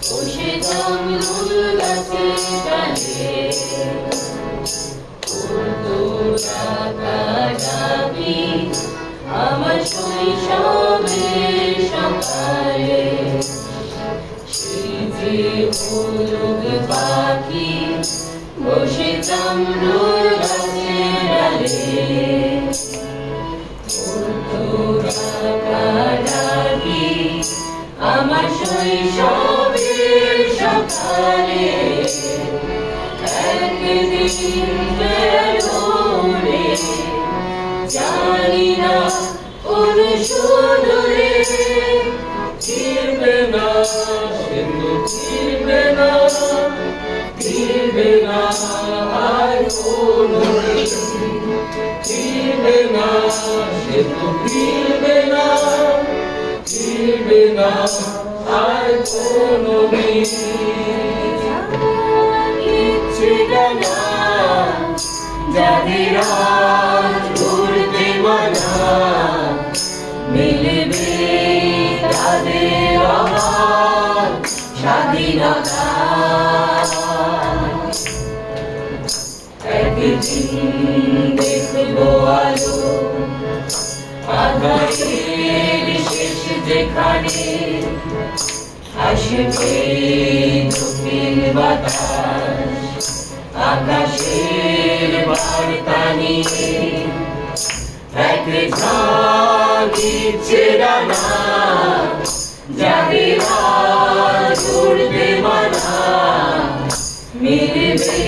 বসে জামরুল গাছের ডালে ডাকি আমার শৈশবের সকালে সেই যে হলুদ পাখি বসে জামরুল গাছের ডালে ডাকি আমার শৈশবের সকালে একদিন জানি না কোন সুদূরে ফিরবে না সিন্ধু ফিরবে না ফিরবে না আর কোনদিন ফিরবে না সিন্ধু ফিরবে না ফিরবে না আর কোনদিন না যাদের আজ উড়তে মানা মিলবে তাদের আবার স্বাধীনতা একদিন দেখবো আলো আকাশের শেষ যেখানে আসবে দক্ষিণ বাতাস আকাশের বার্তা নিয়ে এক ঝাঁকি ডানা যাদের আজ উড়তে মানা মিলবে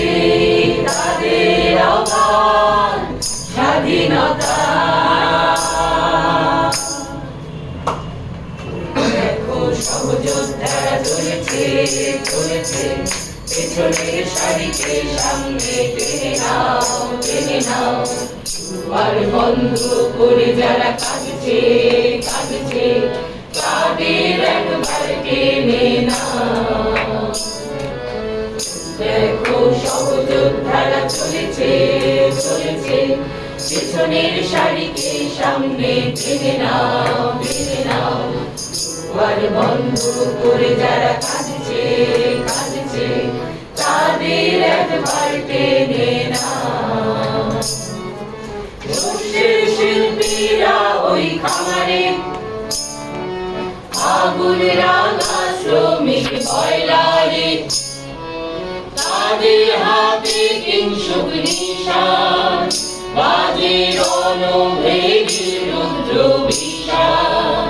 তাদের আবার স্বাধীনতা দেখো সহযোদ্ধারা চলেছে চলেছে পেছনের সারিকে সামনে টেনে নাও আর বন্ধ করে যারা কাঁদছে কাঁদছে তাদের একবার টেনে নাও দেখো সহযোদ্ধারা চলেছে চলেছে পেছনের সারিকে সামনে টেনে নাও আর বন্ধ করে যারা কাঁদছে কাঁদছে তাদের একবার টেনে নাও শিল্পীরা ওই খামারে আগুন রাঙা শ্রমিক বয়লারে তাদের হাতে কিংশুক নিশান বাজে রণভেদী রুদ্র বিষাণ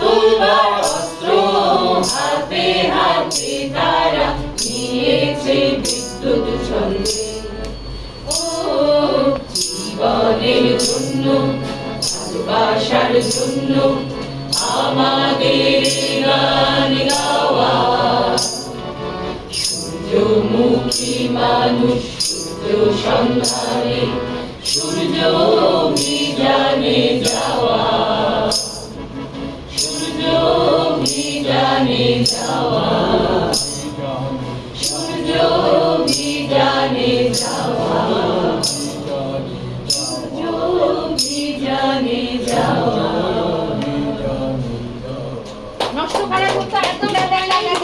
তলোয়ার অস্ত্র হাতে হাতে তারা নিয়েছে বিদ্যুৎ ছন্দে ও জীবনের জন্য ভালোবাসার জন্য আমাদের গান গাওয়া সূর্যমুখী মানুষ সূর্য সন্ধানে সূর্য অভিযানে যাওয়া সূর্য অভিযানে যাওয়া সূর্য অভিযানে যাওয়া